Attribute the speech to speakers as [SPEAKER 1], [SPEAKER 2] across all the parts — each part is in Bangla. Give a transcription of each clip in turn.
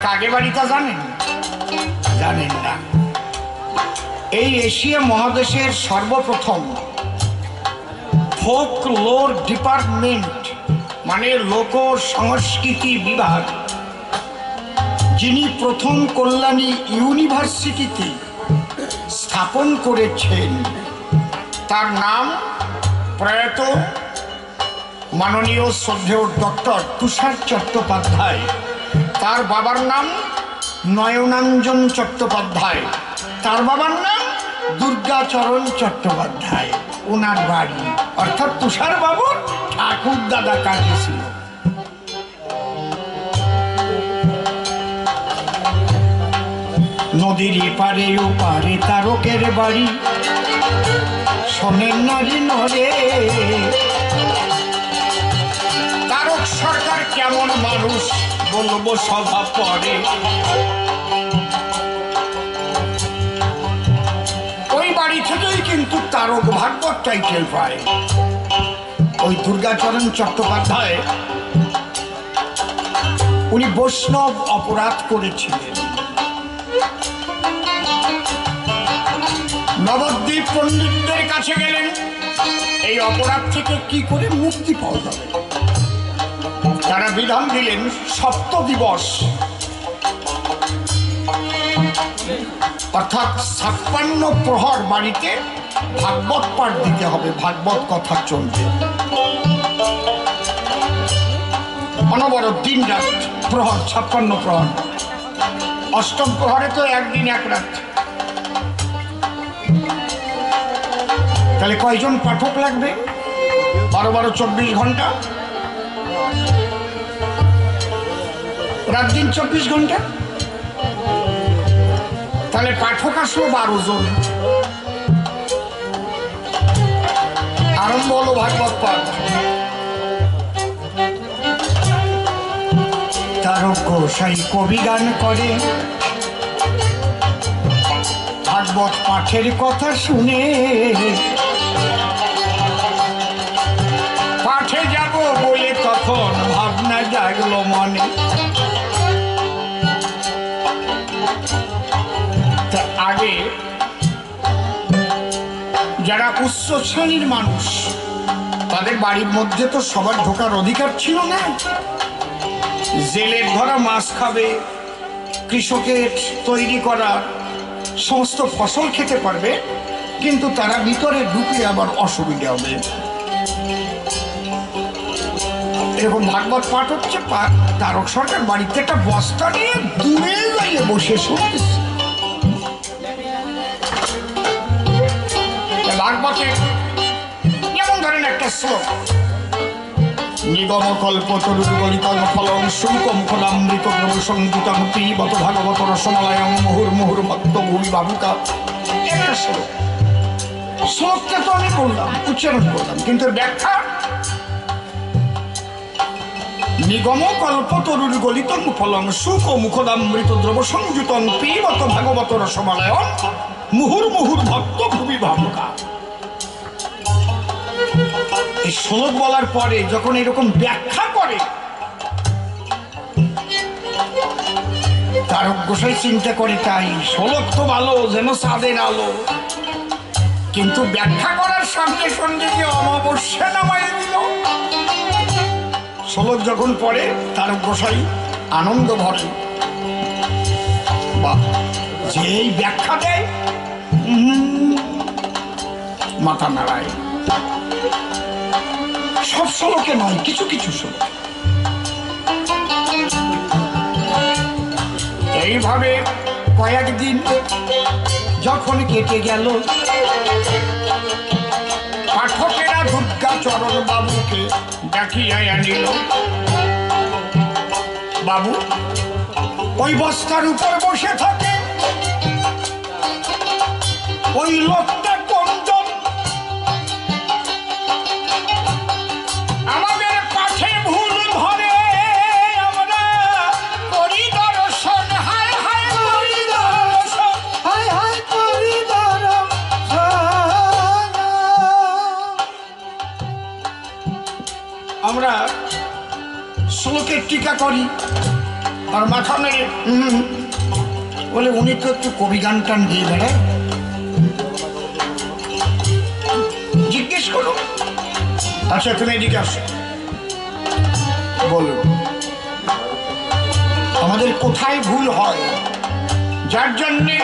[SPEAKER 1] কাকে বাড়িটা জানেন? জানেন না। এই এশিয়া মহাদেশের সর্বপ্রথম ফোকলোর ডিপার্টমেন্ট মানে লোক সংস্কৃতি বিভাগ যিনি প্রথম কল্যাণী ইউনিভার্সিটিতে স্থাপন করেছেন তার নাম প্রয়াত মাননীয় শ্রদ্ধেয় ডক্টর তুষার চট্টোপাধ্যায়। তার বাবার নাম নয়নাঞ্জন চট্টোপাধ্যায়, তার বাবার নাম দুর্গাচরণ চট্টোপাধ্যায়। ওনার বাড়ি অর্থাৎ তুষার বাবুর ঠাকুর দাদা কাজে ছিল। নদীর এপারে ওপারে তারকের বাড়ি, শোনেন নারী নরে তারক সরকার কেমন মানুষ বলবো সভা পরে। ওই বাড়ি থেকেই কিন্তু তারক ভাগবত টাইটেল পায়। ওই দুর্গাচরণ চট্টোপাধ্যায় উনি বৈষ্ণব অপরাধ করেছিলেন। নবদ্বীপ পণ্ডিতদের কাছে গেলেন এই অপরাধ থেকে কি করে মুক্তি পাওয়া যাবে। তারা বিধান দিলেন সপ্ত দিবস অর্থাৎ 56 প্রহর বাড়িতে ভাগবত পাঠ দিতে হবে, ভাগবত কথা চলবে অনবরত দিন রাত প্রহর, 56 প্রহর। অষ্টম প্রহরে তো একদিন এক রাত। তাহলে কয়জন পাঠক লাগবে? 12 24 ঘন্টা, রাত দিন 24 ঘন্টা। তাহলে পাঠক আসলো 12 জন। আরম্ভ হলো ভাগবত পাঠ। তারক গোসাই কবি গান করে, ভাগবত পাঠের কথা শুনে পাঠে যাব বলে তখন ভাবনা জাগলো মনে। আগে যারা উচ্চ শ্রেণীর মানুষ তাদের বাড়ির মধ্যে তো সবার ঢোকার অধিকার ছিল না। জেলের ধরা মাছ খাবে, কৃষকের তৈরি করা সমস্ত ফসল খেতে পারবে, কিন্তু তারা ভিতরে ঢুকে আবার অসুবিধা হবে। এরকম ভাগবত পাঠ হচ্ছে, তারক সরকার বাড়িতে একটা বস্তা নিয়ে দূরে যাইয়ে বসে শুনতেছে। ভাগবতের যেমন ধরেন একটা শ্লোক, নিগম কল্প তরুর গলিতম ফলং শুকম ফলামৃত সংযুতং পিবত ভাগবত রসমালয়ং মুহুর মুহুর ভক্ত ভূমি বাবুকা। একটা শ্লোক, শ্লোকটা তো আমি বললাম, উচ্চারণ করলাম, কিন্তু ব্যাখ্যা নিগম কল্প তরুর গলিতম ফলং শুক মুখদামৃত দ্রব সংযুতং পিবত ভাগবত রসমালয়ং মুহুর মুহুর ভক্ত ভূমি বাবুকা। এই শ্লোক বলার পরে যখন এরকম ব্যাখ্যা করে তারক গোসাই চিন্তা করে, তাই শ্লোক তো ভালো, যেন চাঁদের আলো, কিন্তু ব্যাখ্যা করার সঙ্গে সঙ্গে যে অমাবস্যা নামায় দিল। শ্লোক যখন পড়ে তারক গোসাই আনন্দ ভরে, বা যেই ব্যাখ্যা দেয় মাথা নাড়ায়। সব শ্লোকে নয়, কিছু কিছু শ্লোক। এইভাবে কয়েকদিন যখন কেটে গেল, পাঠকেরা দুর্গাচরণ বাবুকে ডাকিয়া আনিল। বাবু ওই বস্তার উপর বসে থাকে। ওই লোকটা কোনজন? আমাদের পাঠে ভুল ধরে আমরা করি দর্শন। হায় হায় করি দর্শন, হায় হায় করি দর্শন। আমরা শ্লোকের টিকা করি, আর মাথা নেড়ে বলে উনি তো একটু কবি গান টান দিয়ে বেড়ায়, জিজ্ঞেস করো। আচ্ছা তুমি এদিকে আসো, বলো আমাদের কোথায় ভুল হয় যার জন্যে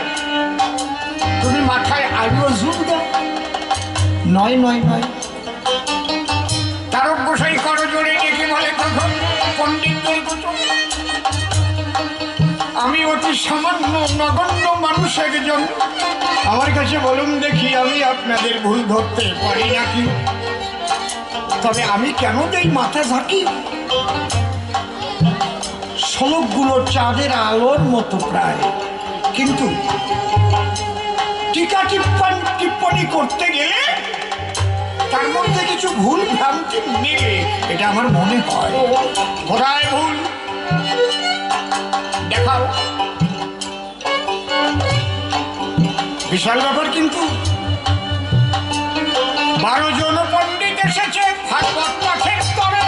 [SPEAKER 1] তুমি মাথায় আলুও ঝুঁক দাও? নয় নয় নয়, তারক গোসাই করজোড়ে ডেকে বলে তখন পণ্ডিতদের কথা, আমি অতি সামান্য নগণ্য মানুষ একজন, আমার কাছে বলুন দেখি আমি আপনাদের ভুল ধরতে পারি নাকি? তবে আমি কেন দেই মাথা ঝাঁকি? শ্লোকগুলো চাঁদের আলোর মতো প্রায়, কিন্তু টিকা টিপ্পণী করতে গেলে তার মধ্যে কিছু ভুল ভ্রান্তি মিলে, এটা আমার মনে হয়। কোথায় ভুল দেখাও। বিশাল ব্যাপার, কিন্তু 12 জন পণ্ডিত এসেছে ভাগবত পাঠের স্তরে,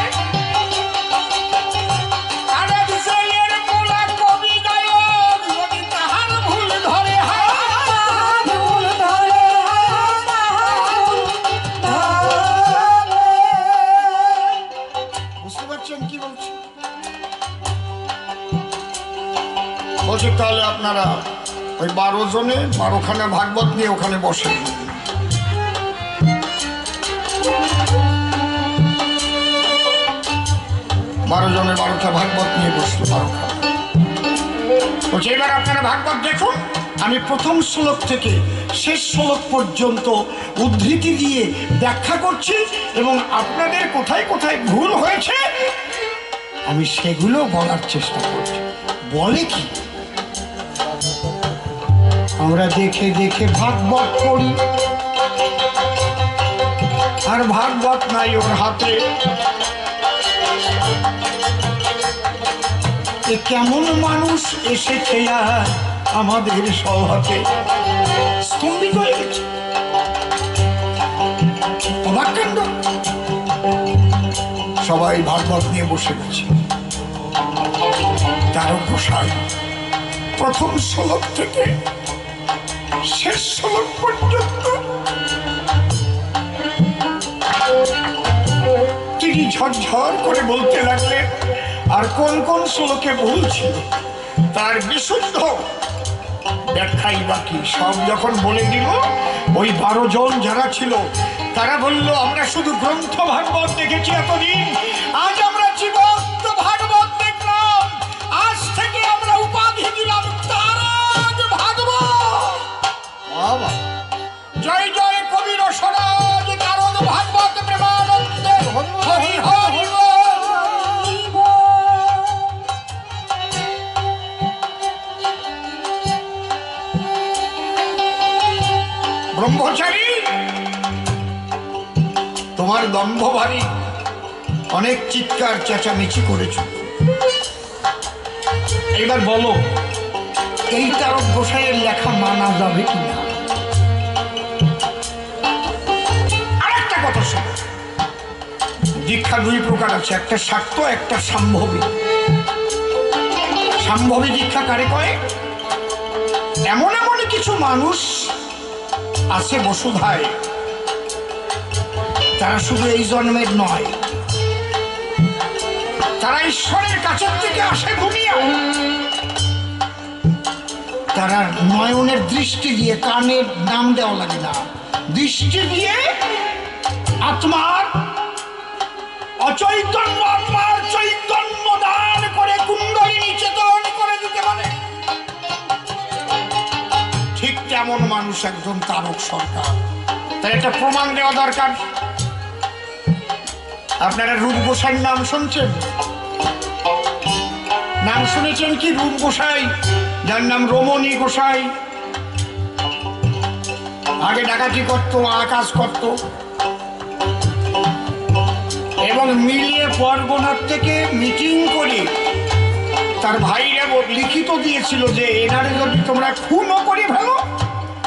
[SPEAKER 1] তাহলে আপনারা ওই 12 জনে 12খানা ভাগবত নিয়ে ওখানে বসে। 12 জনে 12টা ভাগবত নিয়ে বসলো, 12খানা। বলছে এবার আপনারা ভাগবত দেখুন, আমি প্রথম শ্লোক থেকে শেষ শ্লোক পর্যন্ত উদ্ধৃতি দিয়ে ব্যাখ্যা করছি এবং আপনাদের কোথায় কোথায় ভুল হয়েছে আমি সেগুলো বলার চেষ্টা করছি। বলে কি, আমরা দেখে দেখে ভাগবত পড়ি আর ভাগবত নাই ওর হাতে, এ কেমন মানুষ এসেছে আর আমাদের সভাতে। স্তম্ভিত হয়ে গেছে, অবাক কাণ্ড। সবাই ভাগবত নিয়ে বসে গেছে। তারক গোসাই প্রথম শ্লোক থেকে শেষ শ্লোক পর্যন্ত তিনি ঝরঝর করে বলতে লাগলেন, আর কোন কোন শ্লোকে ভুল ছিল তার বিশুদ্ধ ব্যাখ্যাই বাকি। সব যখন বলে দিল, ওই 12 জন যারা ছিল তারা বলল আমরা শুধু গ্রন্থ ভাগবত দেখেছি এতদিন, আজ আমরা জীবন্ত ভাগবত দেখলাম। আজ থেকে আমরা উপাধি দিলাম তারক ভাগবত। জয় জয় কবির স্বরাজ তারক ভাগবত প্রেমানন্দে হরি হরি। ব্রহ্মচারী তোমার দম্ভ ভারী, অনেক চিৎকার চেঁচামেচি করেছ, এইবার বলো এই তারক গোসাইয়ের লেখা মানা যাবে কিনা? আরেকটা কথা শোনো, দীক্ষা 2 প্রকার আছে, একটা শাক্ত একটা সাম্ভবী। সাম্ভবী দীক্ষা কারে কয়? এমন এমন কিছু মানুষ আছে বসুধায়, তারা শুধু এই জন্মের নয়, তারা ঈশ্বরের কাছের থেকে আসে দুনিয়ায়। তারা নয়নের দৃষ্টি দিয়ে, কানের নাম দেওয়া লাগে না, দৃষ্টি দিয়ে আত্মার অচৈতন্য আত্মার চৈতন্য দান করে কুণ্ডলিনী চেতন করে দিতে পারে। ঠিক তেমন মানুষ একজন তারক সরকার। তার একটা প্রমাণ দেওয়া দরকার। আপনারা রূপ গোসাইয়ের নাম শুনছেন? নাম শুনেছেন কি? রূপ গোসাই, যার নাম রমণী গোসাই, আগে ডাকাতি করত, আকাশ করত, এবং মিলিয়ে পরগনার থেকে মিটিং করে তার ভাইরা লিখিত দিয়েছিল যে এনারে যদি তোমরা খুনও করে ফেলো,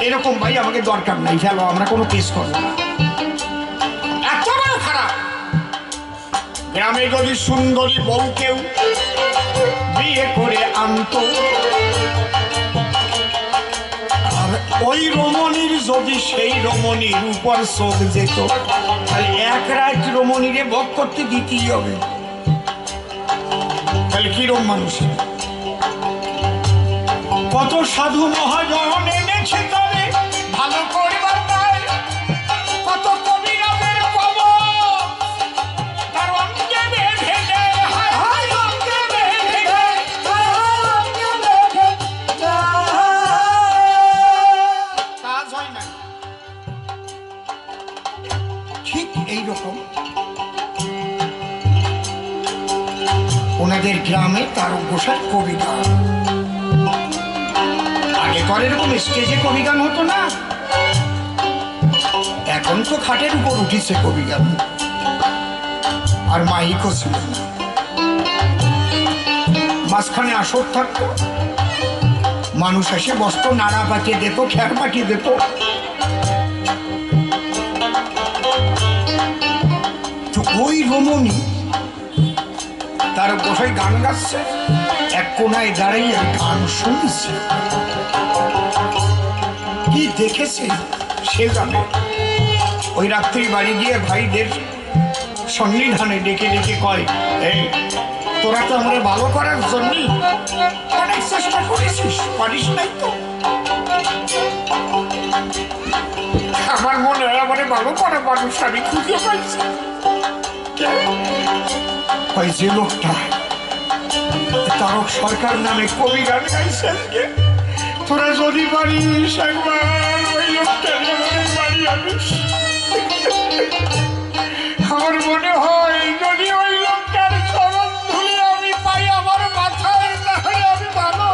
[SPEAKER 1] এরকম ভাই আমাকে দরকার নাই, ফেলো, আমরা কোনো কেস করবো না। এত বড় খারাপ। গ্রামে যদি সুন্দরী বউ কেউ বিয়ে করে আনতো, আর ওই রমণীর যদি সেই রমণীর উপর চোখ যেত, তাহলে এক রাত রমণীরে ভোগ করতে দিতেই হবে। তাহলে কিরম মানুষ, কত সাধু মহাজন এনেছে তবে ভালো করবার পায়, কত কবিরাজের কবর তার অঙ্গে বেঁধে দেয়, হায় হায় অঙ্গে বেঁধে দেয়, কাজ হয় না। ঠিক এইরকম ওনাদের গ্রামে তারক ঘোষাল কবিগান। আগে তো আর এরকম স্টেজে কবিগান হতো না, এখন তো খাটের উপর উঠিছে কবিগান, আর মাইকও ছিল না। মাঝখানে আসর থাকতো, মানুষ এসে বসতো, নাড়া পাঠিয়ে দিত, খ্যার পাঠিয়ে দিত। তো ওই রমণী তার গোসাই গান গাচ্ছে, এক কোনায় দাঁড়িয়ে গান শুনছে। কি দেখেছে সে জানে। ওই রাত্রি বাড়ি গিয়ে ভাইদের সন্নিধানে ডেকে ডেকে কয়, এই তোরা তো আমরা ভালো করার জন্য অনেক চেষ্টা করেছিস, পারিস নাই তো। আমার মনে হয় আমার ভালো করা মানুষ আমি খুঁজে পাইছি। যে লোকটা তারক সরকার নামে কবি গান গাইছে, তোরা যদি পারিস একবার ওই লোকটার বাড়ি আনিস। আমার মনে হয় যদি ওই লোকটার চরণ ধুলে আমি পাই আমার মাথায়, তাহলে আমি ভালো।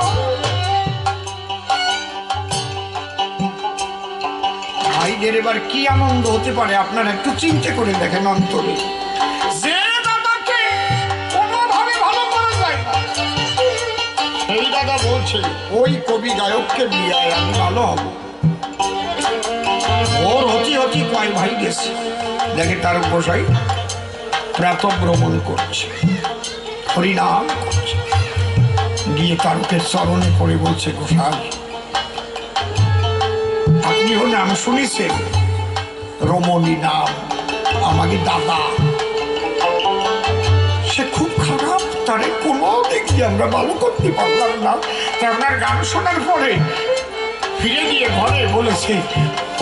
[SPEAKER 1] ভাইদের এবার কি আনন্দ হতে পারে আপনারা একটু চিন্তা করে দেখেন অন্তরে। যে দাদাকে কোনোভাবে ভালো করা যায় না, সেই দাদা বলছে ওই কবি গায়ককে বিয়ে আমি ভালো হব। ওর হতি হতি কয় ভাই গেছে, দেখে তারক গোসাই প্রাতঃভ্রমণ করছে, হরিনাম করছে, গিয়ে তারকের চরণে পড়ে বলছে, গোসাই আপনিও নাম শুনেছেন, রমণী নাম, আমাকে দাদা, সে খুব খারাপ, তারে কোনো দিক দিয়ে আমরা ভালো করতে পারলাম না। আপনার গান শোনার পরে ফিরে গিয়ে ঘরে বলেছে,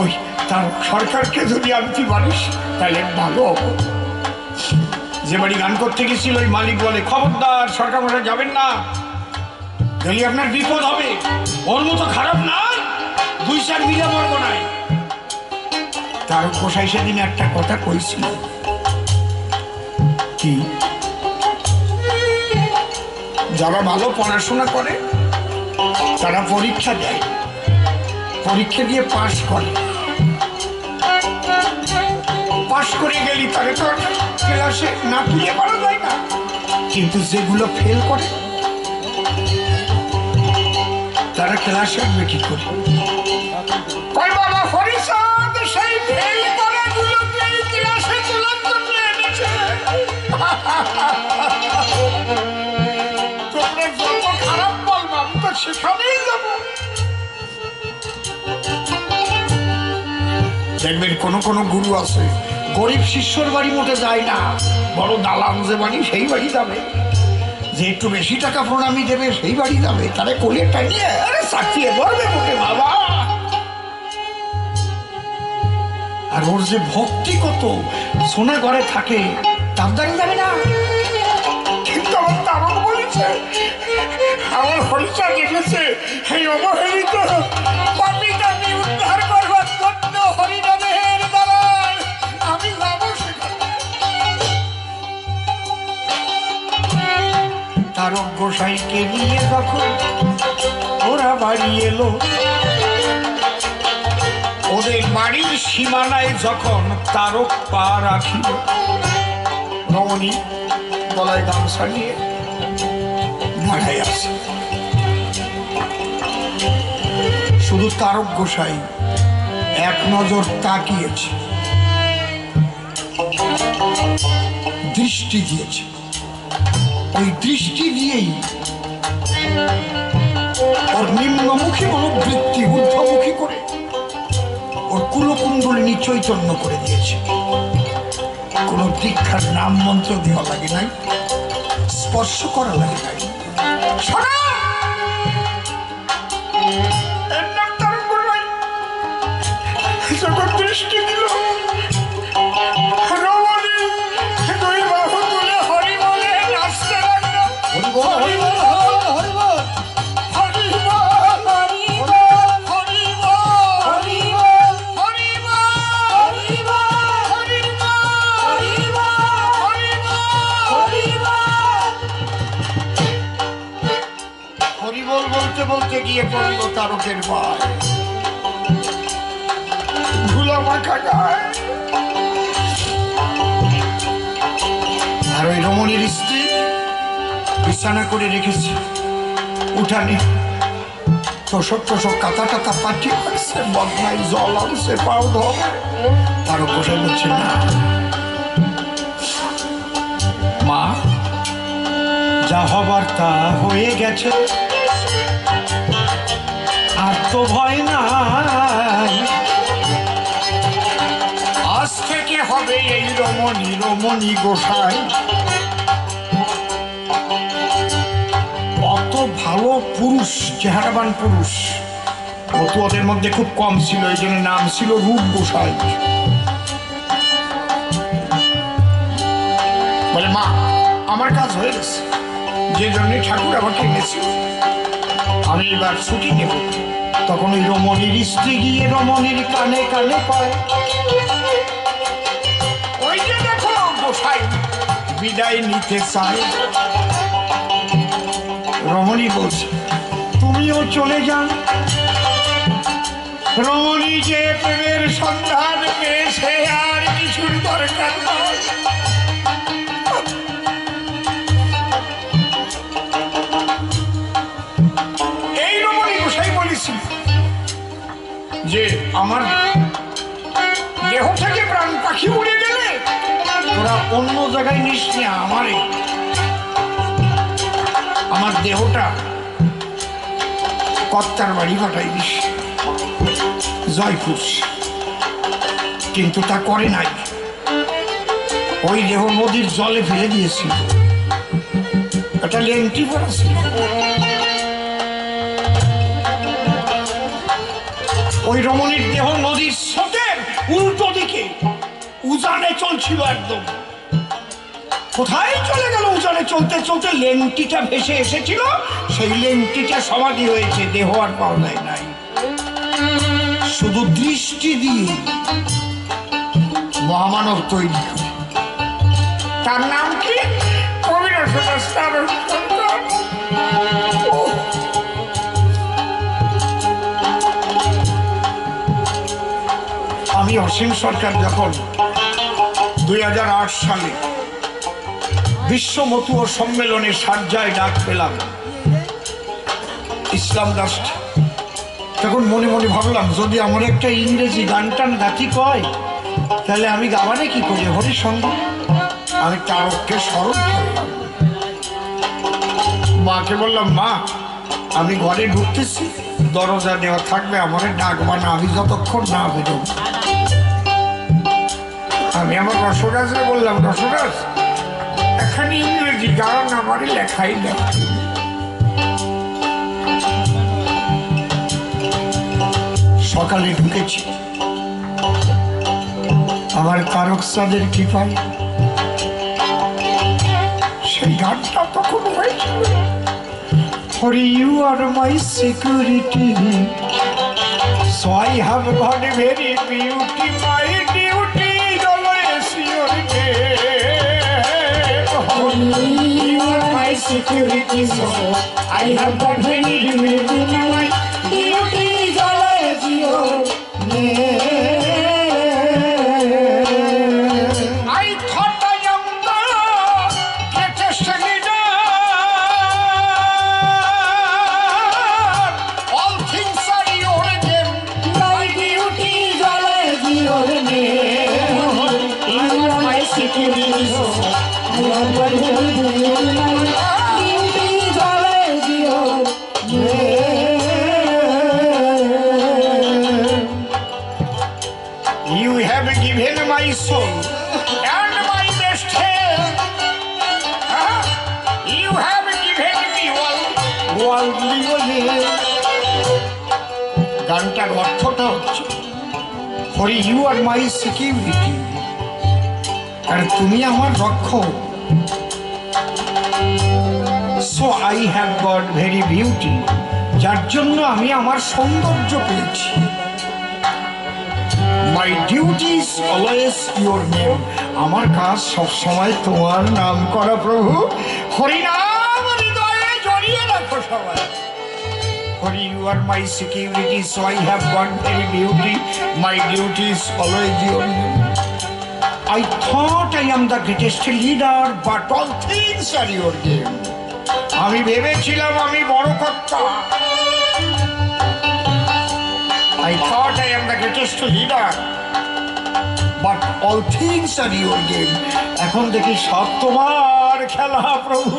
[SPEAKER 1] ওই তার সরকারকে যদি আনতে পারিস তাহলে ভালো হবো। যে বাড়ি গান করতে গেছিল ওই মালিক বলে, খবরদার সরকার মশাই যাবেন না, যদি আপনার বিপদ হবে। ওর মতো খারাপ না, 2-4 বিঘা মরবো নাই। তার গোসাই সেদিন একটা কথা কইছিল, কি যারা ভালো পড়াশোনা করে তারা পরীক্ষা দেয়, পরীক্ষা দিয়ে পাশ করে, পাশ করে গেলি তাকে তো ক্লাসে না তুলে পারা যায় না। কিন্তু যেগুলো ফেল করে তারা ক্লাসে আসবে কি করে? কয় বাবা ফরিসাদ সেই ফেল করা গুলোকে ক্লাসে তোলার জন্য এনেছে। তোমরা যত খারাপ বলবো আমি তো সেখানেই যাবো। দেখবেন কোন কোন গুরু আছে গরিব শিষ্যর বাড়ি মোটে যায় না, বড় দালান যে বাড়ি সেই বাড়ি যাবে, যে একটু বেশি টাকা প্রণামী দেবে সেই বাড়ি যাবে, তারে কোলে টানিয়ে চাকিয়ে ধরবে মোটে বাবা। আর ওর যে ভক্তি কত, সোনা ঘরে থাকে তার দাঁড়িয়ে যাবে না। কিন্তু আমার তারক বলেছে, আমার হরিষা দেখেছে এই অবহেলিত পাপিটাকে উদ্ধার করবার জন্য হরিনামের দ্বারায় আমি যাবো সেখানে। তারক গোসাইকে নিয়ে যখন ওরা বাড়ি এলো, ওদের বাড়ির সীমানায় যখন তারক পা রাখিল, রমণী গলায় গামছা নিয়ে দাঁড়ায় আছে। শুধু তারক গোসাই এক নজর তাকিয়েছে, দৃষ্টি দৃষ্টি দিয়েছে। ওই দৃষ্টি দিয়েই ওর নিম্নমুখী মনোবৃত্তি ঊর্ধ্বমুখী করে ওর কুলকুণ্ডলিনী চৈতন্য করে দিয়েছে। কোনো দীক্ষার নাম মন্ত্র দেওয়া লাগে নাই, স্পর্শ করা লাগে নাই। দৃষ্টি দিল রমণী দুই বাহু তুলে হরি বলে নাচতে লাগলো। হরিবল বলতে বলতে গিয়ে পড়লো তারকের পায়, ধুলা মাখা গায়। আর ওই রমণীর স্ত্রী বিছানা করে রেখেছে উঠানে, তোষক তোষক কাতা টাতা পাঠিয়ে আসছে, বদনায় জল আনছে, পাও ধরে। তারও কোথায় বলছে না মা, যা হবার তা হয়ে গেছে, আর তো ভয় নাই। আজ থেকে হবে এই রমণী রমণী গোসাই। অত ভালো পুরুষ, চেহারাবান পুরুষ ওদের মধ্যে খুব কম ছিল, এই জন্য নাম ছিল রূপ গোসাই। বলে মা, আমার কাজ হয়ে গেছে, যে জন্য ঠাকুর আমাকে এনেছিল, আমি এবার ছুটি নেব। তখন ওই রমণীর স্ত্রী গিয়ে রমণীর কানে কানে কয়, ওই যে দেখো গোসাই বিদায় নিতে চায়। রমণী বলছে তুমিও চলে যান। রমণী যে প্রেমের সন্ধান পেয়েছে, আর কিছুর দরকার নয়। এই রমণী গোসাই বলেছি যে আমার দেহ থেকে প্রাণ পাখি উড়ে গেলে তোরা অন্য জায়গায় নিস না, আমার দেহটা কর্তার বাড়ি পাঠাই দিস জয়পুর। কিন্তু তা করে নাই, ওই দেহ নদীর জলে ফেলে দিয়েছিল, একটা লেংটি পড়া ছিল। ওই রমণীর দেহ নদীর স্রোতের উল্টো দিকে উজানে চলছিল একদম। কোথায় চলে গেল উজানে চলতে চলতে? লেংটিটা ভেসে এসেছিল, সেই লেংটিটা সমাধি হয়েছে, দেহ আর পাওয়া যায় নাই। শুধু দৃষ্টি দিয়ে মহামানব তৈরি করে। তার নাম কি? আমি অসীম সরকার যখন 2008 সালে বিশ্ব মতুয়া সম্মেলনে সার্জায় ডাক পেলাম ইসলাম রাষ্ট্র, তখন মনে মনে ভাবলাম যদি আমার একটা ইংরেজি গান টান গাতি কয় তাহলে আমি গাবানে কি করি হরির সঙ্গে। আমি তারককে স্মরণ করলাম, মাকে বললাম মা আমি ঘরে ঢুকতেছি, দরজা দেওয়া থাকবে, আমার ডাকবা না, আমি যতক্ষণ না বেরোব। আমি আমার রসরাজরে বললাম, রসরাজ এখানে ইংরেজি গান আমার লেখাই নেই। সকালে ঢুকেছি, আমার তারক চাঁদের কৃপায় সেই গানটা তখন হয়েছিল। For you are my security, so I have got a very beauty, my duty is always your name. For you are my security, so I have got very beauty, my duty is always your name. I thought I am the greatest leader. All things are your game. My duty is always your name. You are my security, so I have গানটার অর্থটা হচ্ছে Hari you are my security, কারণ তুমি আমার রক্ষক। So I have got very beauty, যার জন্য আমি আমার সৌন্দর্য পেয়েছি। My duty is always your name, আমার কাজ সবসময় তোমার নাম করা। প্রভু হরিনাম হৃদয়ে জড়িয়ে রাখো সবাই। Hari you are my security, so I have got very beauty, my duty is always your name. I thought I am the greatest leader, but all things are your game. আমি ভেবেছিলাম আমি বড় কর্তা। I thought I am the greatest leader, but all things are your game. এখন দেখি সব তোমার খেলা প্রভু,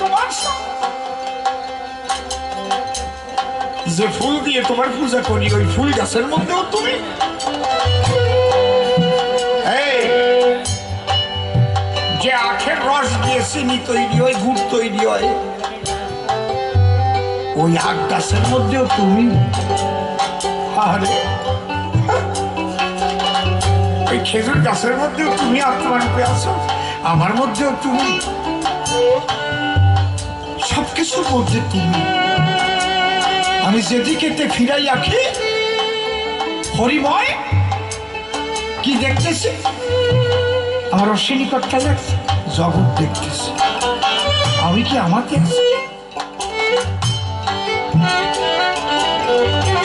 [SPEAKER 1] তোমার যে ফুল দিয়ে তোমার পূজা করি ওই ফুল গাছের মধ্যেও তুমি। যে আখের রস দিয়ে চিনি তৈরি হয়, গুড় তৈরি হয়, ওই আখ গাছের মধ্যেও তুমি। আরে ওই খেজুর গাছের মধ্যেও তুমি আত্মারূপে আছো, আমার মধ্যেও তুমি, সবকিছুর মধ্যে তুমি। আমি যেদিকে ফিরাই আঁকি হরিময় কি দেখতেছি, আমার অশ্বিনী কর্তা দেখছে, জগৎ দেখতেছে। আমি কি আমাকে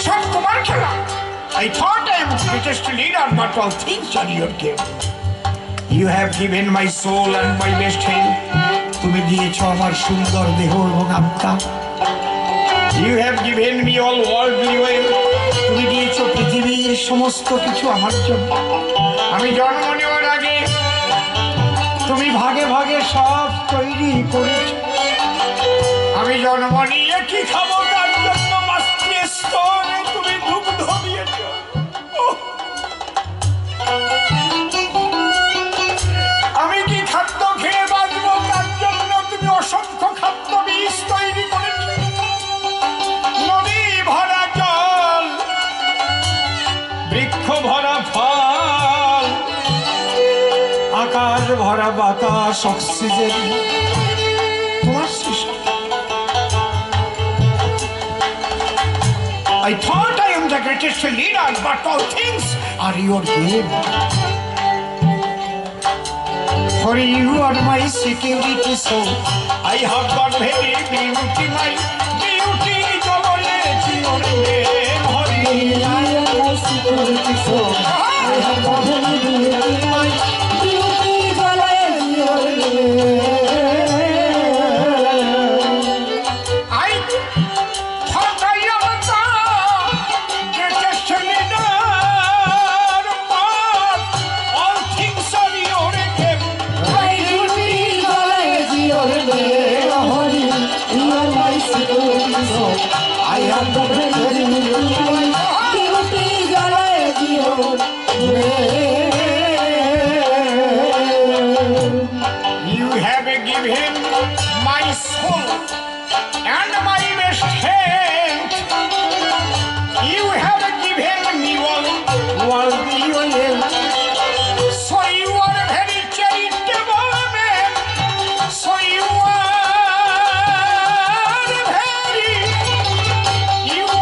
[SPEAKER 1] সব তোমার খেলা। I thought I am the greatest leader, but all things are your game. You have given my soul and my best health. তুমি দিয়েছো আমার সুন্দর দেহ এবং আত্মা। You have given me all worldly wealth. তুমি দিয়েছো পৃথিবীর সমস্ত কিছু আমার জন্য। আমি জন্ম নেওয়ার আগে তুমি ভাগে ভাগে সব তৈরি করেছ। আমি জন্ম নিয়ে কি খাবো তার জন্য মাতৃ স্তরে তুমি দুগ্ধ দিয়েছ। আমি কি খাদ্য খেয়ে বাঁচবো তার জন্য তুমি অসংখ্য খাদ্য বীজ তৈরি করেছ। নদী ভরা জল, বৃক্ষ ভরা ফল, আকাশ ভরা বাতাস, অক্সিজেন তোমার সৃষ্টি। I thought I am the greatest leader, but all things are your game. For you are my security, so I have got very beauty. My beauty is always your name. I am my security, so I have got very beauty. My beauty is always your name. I thought I am the greatest leader, but all things are your game. My beauty is always your name. You are my security, so I have got very beauty. My beauty is always your name. You have given my soul and my best health. You have given me all worldly wealth. So you are a very charitable man. So you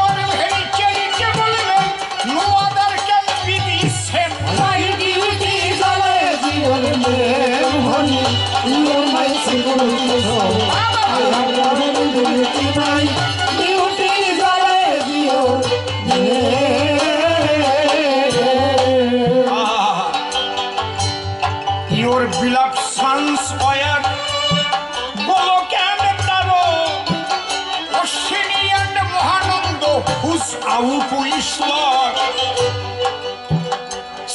[SPEAKER 1] are a very charitable man. No other can be the same. My duty is always your name, honey. You are my security, so I have got very beauty. My beauty is always your name. Your beloved sons were Golok and Taro, Ashwini and Mahananda, whose out is Lord.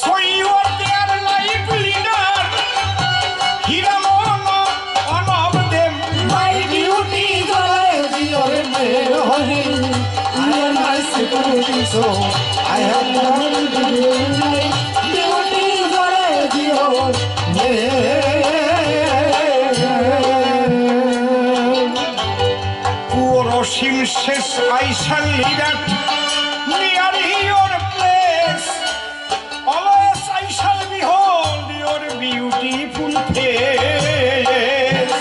[SPEAKER 1] So you are their life leader. Hiramona, one of them. My beauty is always your name, honey. You are my security, so I have got very beauty. My beauty is always your name. অসীম শেষ I shall leave at near your place. Always I shall behold your beautiful face.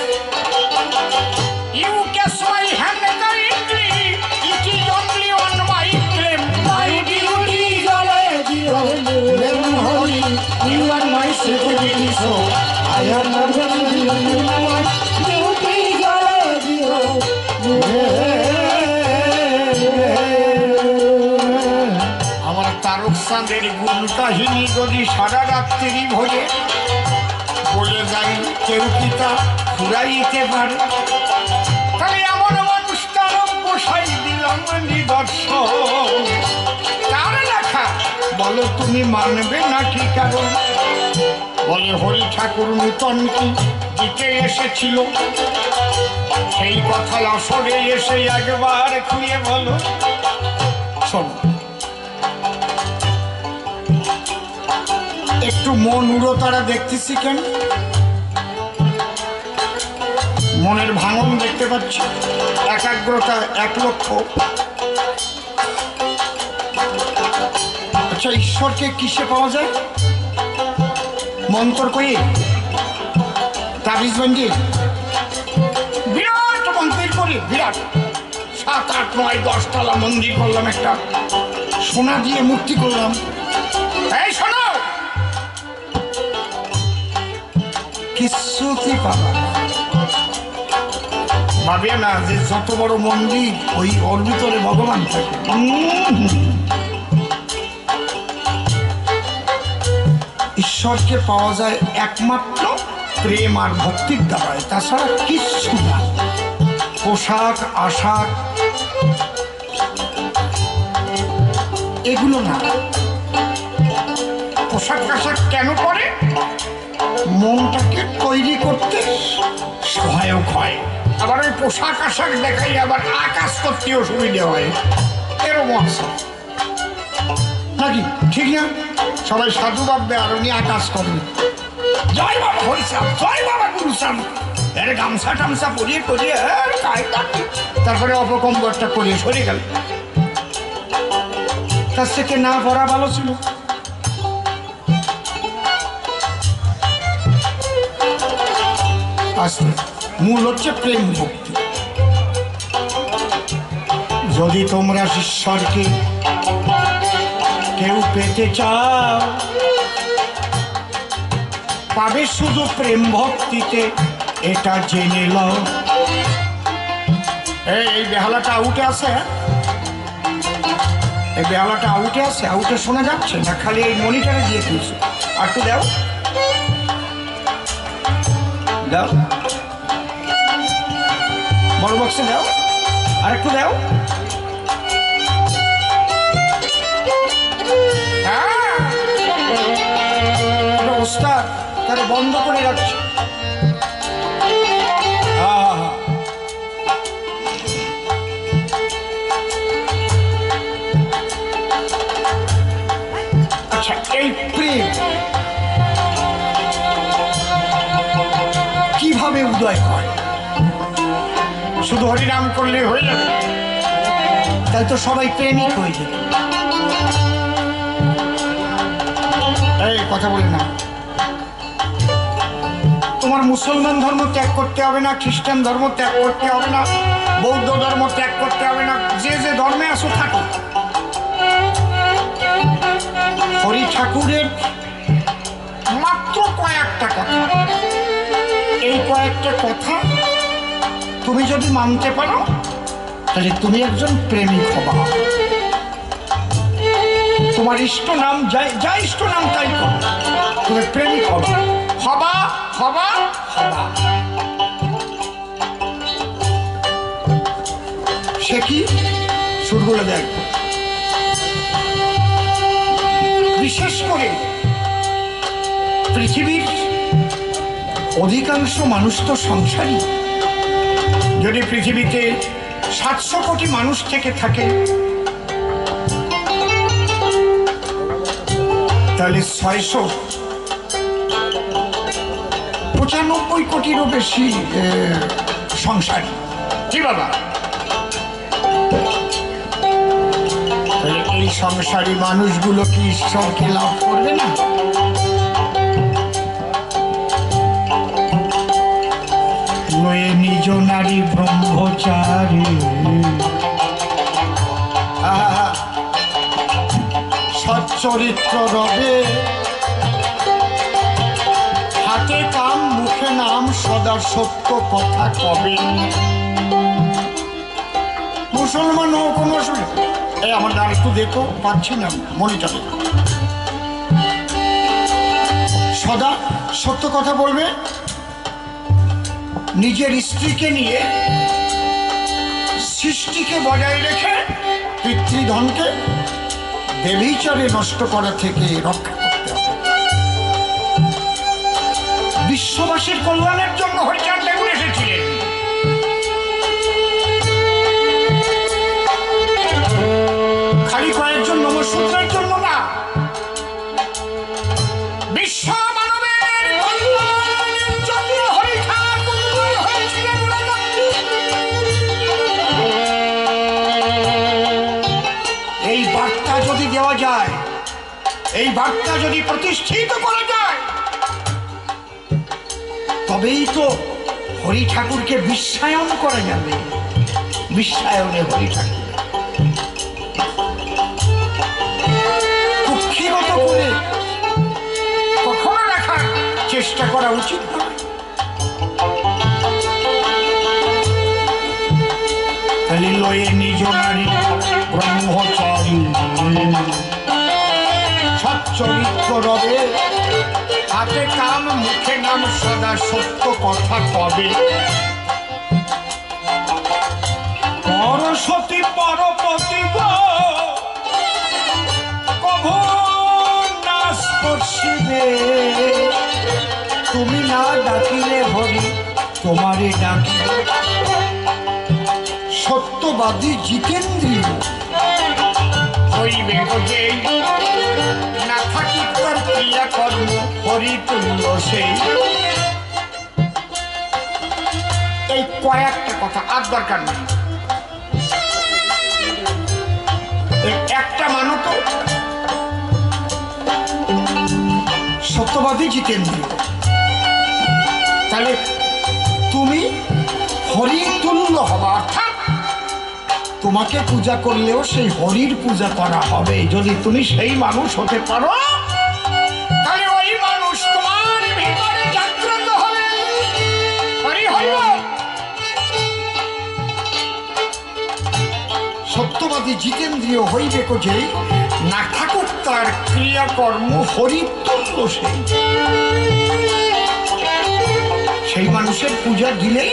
[SPEAKER 1] You kiss my hand kindly, it is only on my claim. My duty is always your name holy. You are my security, so I am not going to you. My duty is always your আমার তারক চাঁদের গুণ কাহিনী যদি সারা রাত্রি ভোরে বলে যাই কেউ কি তা ফুরাইতে পারে, তাহলে এমন মানুষটার বসাই দিলাম নিদর্শন। তার লেখা বলো তুমি মানবে না কি কারণ? বলে হরি ঠাকুর নূতন কি দিতে এসেছিল, সেই কথা আসরে এসে একবার খুঁয়ে বলো। শোনো, একটু মন উড়ো তারা দেখতেছি কেন? মনের ভাঙন দেখতে পাচ্ছি, একাগ্রতা 1 লক্ষ। আচ্ছা, ঈশ্বরকে কিসে পাওয়া যায়? মন্ত্র করি, তাবিজ বন্দি, বিরাট মন্দির করি, বিরাট 7, 8, 9, 10 তলা মন্দির করলাম, একটা সোনা দিয়ে মূর্তি করলাম। এই শোনো, কিছুতেই পাবা না। ভাবিয়া না যে যত বড় মন্দির ওই ওর ভিতরে ভগবান থাকে। ঈশ্বরকে পাওয়া যায় একমাত্র প্রেম আর ভক্তির দ্বারায়, তাছাড়া কিচ্ছু না। পোশাক আশাক এগুলো না। পোশাক আশাক কেন করে? মনটাকে তৈরি করতে সহায়ক হয়। আবার ওই পোশাক আশাক দেখাই আবার আকাশ করতেও সুবিধা হয়, এরকম আছে নাকি? ঠিক না? সবাই সাধু ভাববে আর উনি আকাশ করবে। জয় বাবা হরিচাঁদ, জয় বাবা গুরুচাঁদ, এর গামছা টামছা পরিয়ে পরিয়ে তারপরে অপকম্বরটা করিয়ে সরে গেল। কাছ থেকে না পড়া ভালো ছিল। আসলে মূল হচ্ছে প্রেম ভক্তি। যদি তোমরা ঈশ্বরকে কেউ পেতে চাও, পাবে শুধু প্রেম ভক্তিতে, এটা জেনে লও। এই বেহালাটা আউটে আছে, এই বেহালাটা আউটে আছে, আউটে শোনা যাচ্ছে না, খালি এই মনিটরে দিয়ে দিয়েছে। আর একটু দাও, দাও, বড় বক্সে দাও, আর একটু দাও। ওস্তাদ তারা বন্ধ করে রাখছে। আচ্ছা, এই প্রেম কিভাবে উদয় হয়? শুধু হরিনাম করলে হয়ে যাবে? তাই তো সবাই প্রেমিক হয়ে যাবে। এই কথা বলি না, তোমার মুসলমান ধর্ম ত্যাগ করতে হবে না, খ্রিস্টান ধর্ম ত্যাগ করতে হবে না, বৌদ্ধ ধর্ম ত্যাগ করতে হবে না, যে যে ধর্মে আসো থাকো। হরি ঠাকুরের মাত্র কয়েকটা কথা, এই কয়েকটা কথা তুমি যদি মানতে পারো তাহলে তুমি একজন প্রেমিক হবা। তোমার ইষ্ট নাম যা ইষ্ট নাম তাই করো, তুমি প্রেমিক হবা, হবা হবা হবা। সে কি সুরগুলো দেখো। বিশেষ করে পৃথিবীর অধিকাংশ মানুষ তো সংসারী। যদি পৃথিবীতে 700 কোটি মানুষ থেকে থাকে তাহলে 695 কোটিরও বেশি সংসারী। কি বাবা? সংসারী মানুষগুলো কি ঈশ্বরকে লাভ করবে না? লয়ে নিজ নারী ব্রহ্মচারী সচ্চরিত্র রবে, হাতে কাম মুখে নাম, সদা সত্য কথা কবে। মুসলমান ও কোনো এই আমার আর একটু দেখো, পাচ্ছি না মনিটরে। সদা সত্য কথা বলবে, নিজের স্ত্রীকে নিয়ে সৃষ্টিকে বজায় রেখে পিতৃধনকে দেবীচারে নষ্ট করা থেকে রক্ষা করতে হবে। বিশ্ববাসীর কল্যাণের জন্য হরিচাঁদ ঠাকুর এসেছিলেন। খালি কয়েকজন নমঃসূত্রের জন্য না, বিশ্ব মানবের কল্যাণের জন্য হরি ঠাকুর হয়েছিলেন। এই বার্তা যদি দেওয়া যায়, এই বার্তা যদি প্রতিষ্ঠিত করা যায়, তবেই তো হরি ঠাকুরকে বিশ্বায়ন করা যাবে। বিশ্বায়নে হরি ঠাকুর কুক্ষিগত করে কখনো রাখার চেষ্টা করা উচিত নয়। লয়ে নিজ নারী ব্রহ্মচারী সচ্চরিত্র রবে, হাতে কাম মুখে নাম, সদা সত্য কথা কবে। পরসতী পরপতি গো কভু না স্পর্শিবে, তুমি না ডাকিলে হরি তোমারে ডাকিবে। সত্যবাদী জিতেন্দ্রীয় হইবে যে না থাকি তার ক্রিয়া কর্ম হরি তুল্য সেই। এই কয়েকটা কথা আর দরকার নেই, একটা মানো তো। সত্যবাদী জিতেন্দ্রীয়, তাহলে তুমি হরি তুল্য হবা, অর্থাৎ তোমাকে পূজা করলেও সেই হরির পূজা করা হবে। যদি তুমি সেই মানুষ হতে পারো, তাহলে ওই মানুষ তোমার ভিতরে জাগ্রত হবে, হরি হইব। সত্যবাদী জিতেন্দ্রীয় হইবে যে না থাকুক তার ক্রিয়াকর্ম হরি তুল্য সেই মানুষের পূজা দিলেই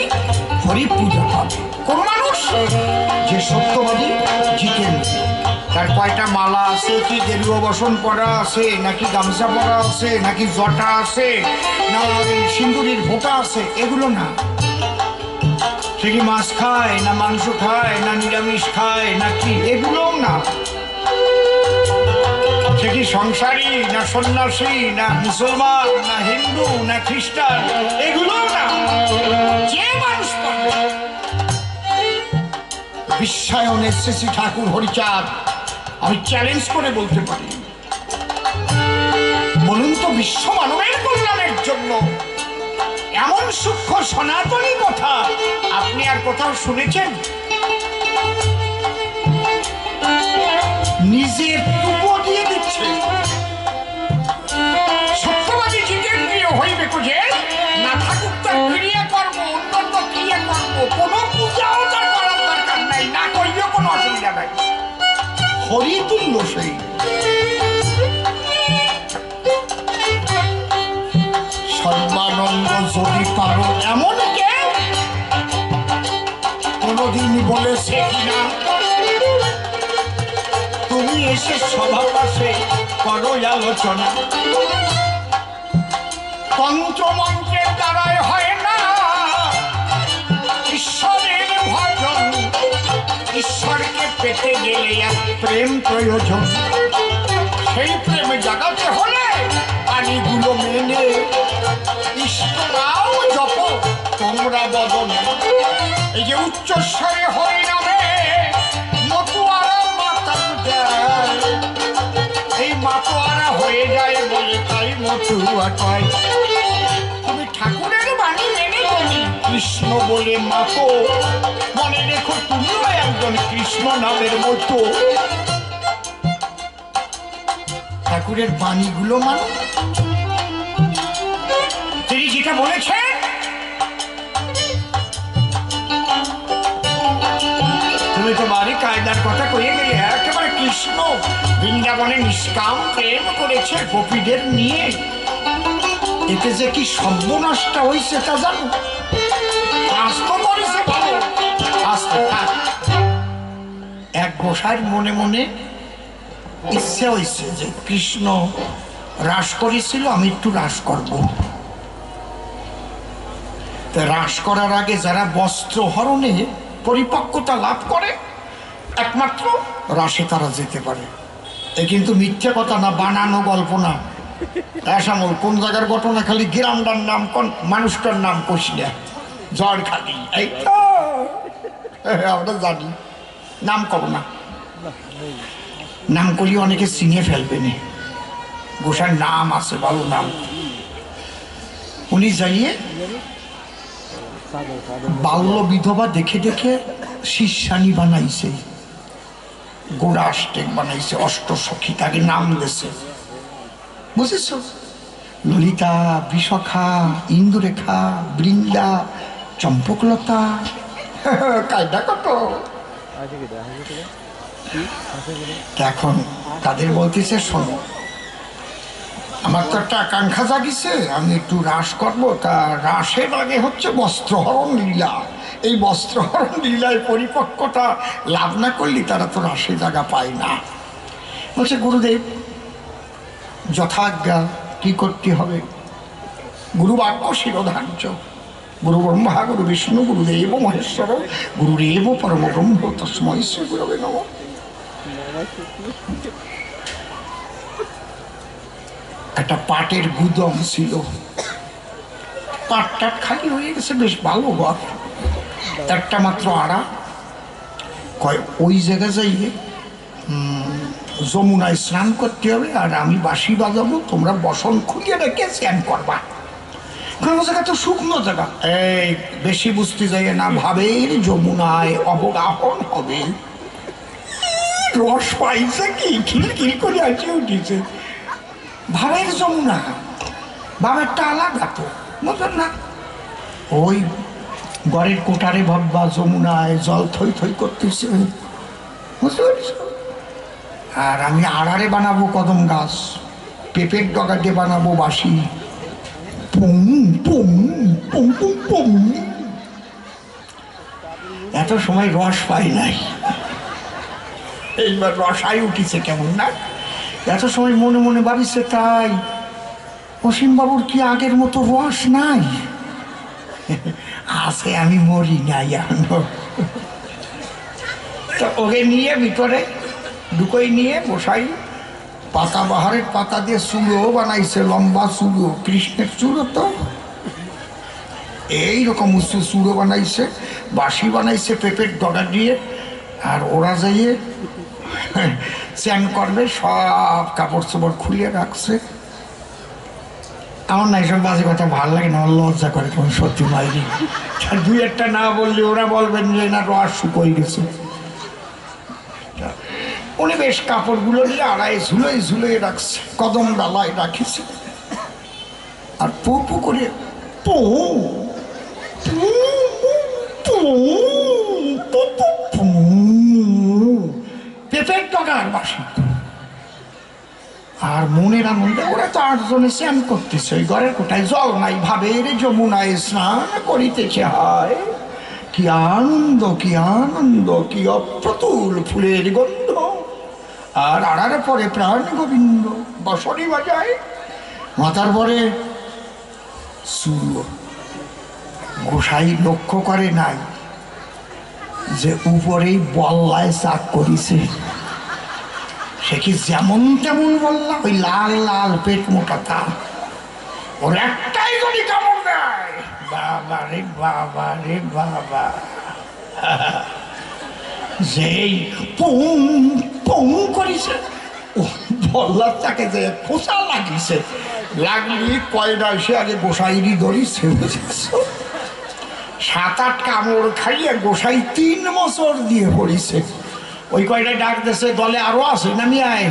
[SPEAKER 1] হরি পূজা পাবে। কোন মানুষ? যে সত্যবাদী জিতেন্দ্রীয়। তার কয়টা মালা আছে, কি গেরুয়া বসন পরা আছে, নাকি গামছা পরা আছে, নাকি জটা আছে, না সিন্দুরির ফোঁটা আছে, এগুলো না। সে কি মাছ খায়, না মাংস খায়, না নিরামিষ খায়, নাকি এগুলোও না। সে কি সংসারী, না সন্ন্যাসী, না মুসলমান, না হিন্দু, না খ্রিস্টান, এগুলোও না। যে মানুষ বিশ্বায়ন এসেছি ঠাকুর হরিচাঁদ, আমি চ্যালেঞ্জ করে বলতে পারি, বলুন তো বিশ্ব মানবের কল্যাণের জন্য এমন সূক্ষ্ম সনাতনী কথা আপনি আর কোথাও শুনেছেন? নিজের টুকু দিয়ে দিচ্ছে। সত্যবাদী জিতেন্দ্রীয় হইবে যে না থাকুক তার ক্রিয়াকর্ম, অন্যান্য ক্রিয়াকর্ম, কোনো পূজাও তার করার দরকার নাই, না করিলেও কোনো অসুবিধা নাই, হরি তুল্য সেই। সর্বানন্দ যদি পারো এমন কেউ কোনদিন বলেছে কিনা, তুমি এসে সভা পাশে করো আলোচনা। তন্ত্রমন্ত্রের দ্বারাই হয় না ঈশ্বরের ভজন, ঈশ্বরকে পেতে গেলে এক প্রেম প্রয়োজন। সেই প্রেমে জাগাতে হলে পানিগুলো মেনে ইষ্টরাও জপ তোমরা বদনে। এই যে উচ্চস্বরে হরি নামে মতুয়ারা মাতা দেয়, মতুয়া কয় তুমি ঠাকুরের বাণী মেনে চলি কৃষ্ণ বলে মাতো, মনে রেখো তুমিও একজন কৃষ্ণ নামের মতো। ঠাকুরের বাণীগুলো মানে তিনি যেটা বলেছেন তুমি তো বাড়ি কায়দার কথা কয়ে গেলে, একেবারে কৃষ্ণ বৃন্দাবনে নিষ্কাম প্রেম করেছে গোপীদের নিয়ে, এতে যে কি সর্বনাশটা হয়েছে তা জানো? আস্ত করেছে ভালো আস্ত। এক গোসাইয়ের মনে মনে ইচ্ছে হয়েছে যে কৃষ্ণ রাস করেছিল, আমি একটু রাস করব। রাস করার আগে যারা বস্ত্র হরণে পরিপক্কতা লাভ করে একমাত্র রাসে তারা যেতে পারে। এ কিন্তু মিথ্যে কথা না, বানানো গল্প না। শ্যামল কোন জায়গার ঘটনা? খালি গ্রামটার নাম কোন মানুষটার নাম কইস না, ঝড় খালি এই তো আমরা জানি, নাম করো না, নাম করলে অনেকে চিনে ফেলবে না। গোসার নাম আছে, ভালো নাম। উনি যাইয়ে বাল্য বিধবা দেখে দেখে শিষ্যানি বানাইছে, গোড়া আষ্টেক বানাইছে, অষ্টসখী তাকে নাম দিয়েছে, বুঝেছ? ললিতা, বিশাখা, ইন্দুরেখা, বৃন্দা, চম্পকলতা, কায়দা কত। এখন তাদের বলতেছে শোনো, আমার তো একটা আকাঙ্ক্ষা জাগিছে, আমি একটু রাস করবো। তা রাসের আগে হচ্ছে বস্ত্রহরণ লীলা, এই বস্ত্রহরণ লীলায় পরিপক্কতা লাভ না করলে তারা তো রাসে জায়গা পায় না। বলছে গুরুদেব যথাজ্ঞা কি করতে হবে? গুরু বাক্য শিরোধার্য, গুরু ব্রহ্মা গুরু বিষ্ণু গুরুদেব মহেশ্বর গুরুরেব পরম ব্রহ্ম তস্মৈ শ্রী গুরবে নমঃ। একটা পাটের গুদম ছিল, পাট টাট খালি হয়ে গেছে, বেশ ভালো ঘর, একটা মাত্র আড়া। কয় ওই জায়গায় যাইয়ে যমুনায় স্নান করতে হবে, আর আমি বাঁশি বাজাবো, তোমরা বসন খুলিয়ে রেখে স্নান করবা। কোনো জায়গা তো শুকনো জায়গা, এই বেশি বুঝতে যাই না, ভাবের যমুনায় অবগাহন হবে। রস পাইছে কি খিলখিল করে আসে উঠেছে, ভাবের যমুনা, ভাবেরটা আলাদা তো, বুঝলেন না? ওই ঘরের কোটারে ভাববা যমুনায় জল থই থই করতেছে, বুঝতে পারছ? আর আমি আড়ারে বানাবো কদম গাছ, পেঁপের ডগা দিয়ে বানাবো বাঁশি, পুং পুং পুং পুং পুং। এত সময় রস পাই নাই, এইবার রসাই উঠিছে কেমন না? এত সময় মনে মনে ভাবিছে তাই অসীম বাবুর কি আগের মতো রস নাই? আছে, আমি মরি নাই এখনো। তো ওকে নিয়ে ভিতরে ঢুকোই নিয়ে বসাই, পাতা বাহারের পাতা দিয়ে চুড়ো বানাইছে, লম্বা চুড়ো, কৃষ্ণের চুড়ো তো এইরকম উঁচু চুড়ো বানাইছে, বাঁশি বানাইছে পেঁপের ডগা দিয়ে। আর ওরা যাইয়ে স্নান করবে, সব কাপড় চোপড় খুলে রাখছে। আমার না এইসব বাজে কথা ভালো লাগে না, আমার লজ্জা করে, তখন সত্যি মাইরি দুই একটা না বললে ওরা বলবেন যে না রস শুকোই গেছে। উনি বেশ কাপড়গুলো নিয়ে আড়াই ঝুলোই ঝুলোই রাখছে, কদম ডালায় রাখিছে, আর পু পু করে পু পেঁপের ডগার বাসি। আর মনের আনন্দে ওরা তো 8 জনে স্নান করতেছে, ওই ঘরের কোটায় জল নাই, ভাবের যমুনায় স্নান করিতেছে। হায় কি আনন্দ, কি আনন্দ, কি অপ্রতুল ফুলের গন্ধ। আর আড়ার পরে প্রাণ গোবিন্দ বসরি বাজায়, মাথার পরে চুল। গোসাই লক্ষ্য করে নাই যে উপরেই বল্লায় চাক করিছে, সে কি যেমন তেমন বললা, ওই লাল লাল পেট মোটা তা, ওর একটাই যদি কামড় দেয়, বাবা রে বাবা রে বাবা, যেই পুং পুং করিছে, ও প্রহ্লাদ তাকে যে খোঁচা লাগিয়েছে, লাগলি কয়টা এসে আগে গোসাইরি ধরিছে, 7-8 কামড় খাইয়ে গোসাই 3 বছর দিয়ে পড়িছে। ওই কয়টা ডাক দিয়েছে, দলে আরো আছে নামি আয়।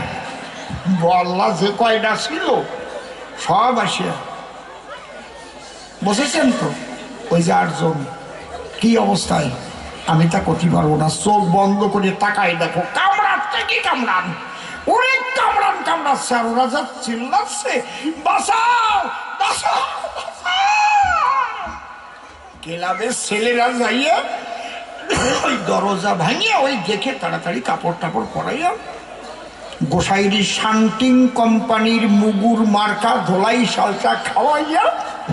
[SPEAKER 1] বল্লা যে কয়টা ছিল সব আসিয়া বসেছেন। তো ওই যে 8 জন কি অবস্থায় আমি তা করতে পারবো না, চোখ বন্ধ করে তাকাই দেখো কামড়াচ্ছে কি কামড়ান, ওরে কামড়ান কামড়াচ্ছে, আর ওরা যা চিল্লাচ্ছে বাঁচাও বাঁচাও। ক্লাবের ছেলেরা যাইয়া ওই দরজা ভাঙিয়া ওই দেখে তাড়াতাড়ি কাপড় টাপড় পরাইয়া গোসাইরি শান্তিং কোম্পানির মুগুর মার্কা ধোলাই সালটা খাওয়াইয়া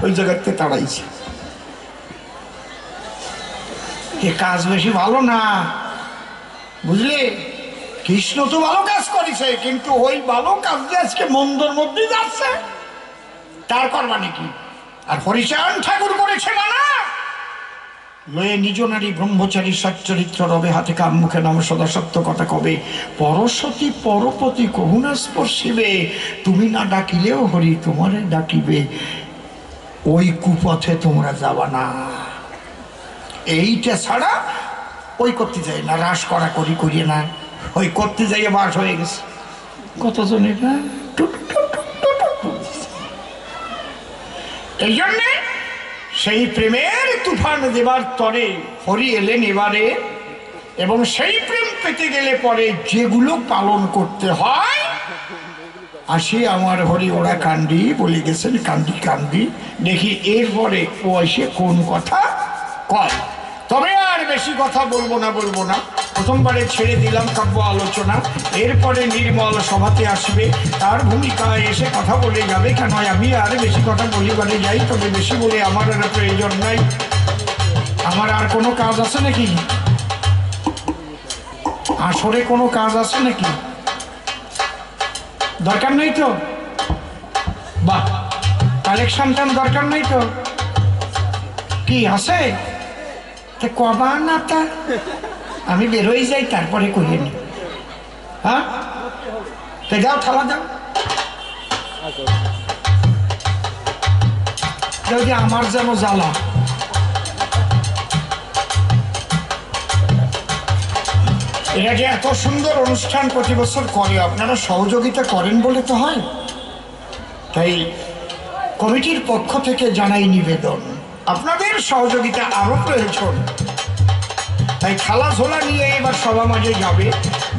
[SPEAKER 1] ওই জায়গাতে তাড়াইছে। এ কাজ বেশি ভালো না, বুঝলে? কৃষ্ণ তো ভালো কাজ করেছে, কিন্তু ওই ভালো কাজ যে আজকে মন্দর মধ্যে যাচ্ছে তার করবা নাকি? আর হরিচারণ ঠাকুর করেছে মানা লয়ে নিজ নারী ব্রহ্মচারী সচ্চরিত্র রবে হাতে কাম মুখে নাম সদা সত্য কথা কবে, পরসতী পরপতি কহুনা স্পর্শিবে, তুমি না ডাকিলেও হরি তোমারে ডাকিবে, ওই কুপথে তোমরা যাবা না। এইটা ছাড়া ওই করতে যাই না, রাস করা করিয়ে না, ওই করতে যাইয়ে বাস হয়ে গেছে কতজনের না। এই জন্যে সেই প্রেমের তুফান দেবার তরে হরি এলেন এবারে, এবং সেই প্রেম পেতে গেলে পরে যেগুলো পালন করতে হয় আসি আমার হরি ওরা কান্দি বলে গেছেন, কান্দি কান্দি দেখি এরপরে ও এসে কোন কথা কয়। তবে আর বেশি কথা বলবো না, প্রথমবারে ছেড়ে দিলাম কাব্য আলোচনা, এরপরে নির্মল সভাতে আসবে, তার ভূমিকায় এসে কথা বলে যাবে। কেন আমি আর বেশি কথা বলিবারে যাই, তবে বেশি বলে আমার আর প্রয়োজন নাই। আমার আর কোনো কাজ আছে নাকি? আসরে কোনো কাজ আছে নাকি? দরকার নেই তো? বাহ, কালেকশন দরকার নেই তো? কি আছে কবা না, তা আমি বেরোই যাই তারপরে করিয়ে নি। হ্যাঁ, যাও থালা দাও। যদি আমার যেন জ্বালা, এরা যে এত সুন্দর অনুষ্ঠান প্রতি বছর করে, আপনারা সহযোগিতা করেন বলে তো হয়। তাই কমিটির পক্ষ থেকে জানাই নিবেদন, আপনাদের সহযোগিতা আরো প্রয়োজন। তাই থালা ঝোলা নিয়ে এবার সভা মাঝে যাবে,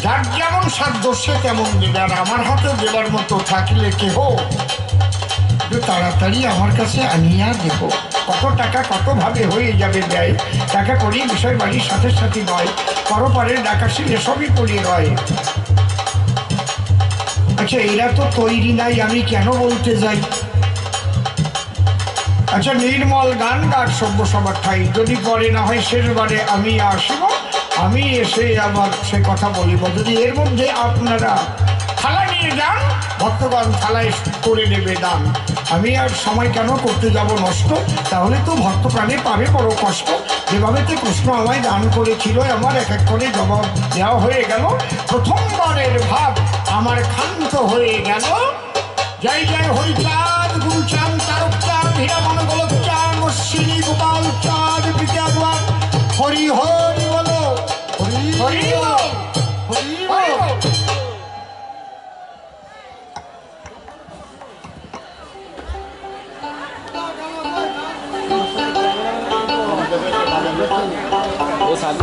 [SPEAKER 1] যার যেমন সাধ্য সে তেমন দেবে। আর আমার হাতে দেবার মতো থাকলে কেহ তাড়াতাড়ি আমার কাছে আনিয়া দেব। কত টাকা কতভাবে হয়ে যাবে ব্যয়, টাকা করি বিষয় বাড়ির সাথে সাথে নয়, পরপারের ডাকাশি এসবই করি রয়। আচ্ছা, এরা তো তৈরি নাই, আমি কেন বলতে যাই? আচ্ছা, নির্মল গান গান সভ্য সবার ঠাই, যদি পরে না হয় শেষবারে আমি আসব, আমি এসে আবার সে কথা বলিব। যদি এর মধ্যে আপনারা থালা নিয়ে যান, ভক্তগণ থালায় করে নেবে দান। আমি আর সময় কেন করতে যাব নষ্ট, তাহলে তো ভক্ত প্রাণে পাবে বড় কষ্ট। যেভাবে তো প্রশ্ন আমায় দান করেছিল, আমার এক এক করে জবাব দেওয়া হয়ে গেল। প্রথমবারের ভাব আমার ক্ষান্ত হয়ে গেল। জয় জয় হরিচাঁদ, গুরুচাঁদ, তারকচাঁদ, হীরামন, গোলকচাঁদ, অশ্বিনী, গোপাল চাঁদ, বিদ্যাবান, হরি হরি বলো, হরি হরি হরি হরি।
[SPEAKER 2] वो साथ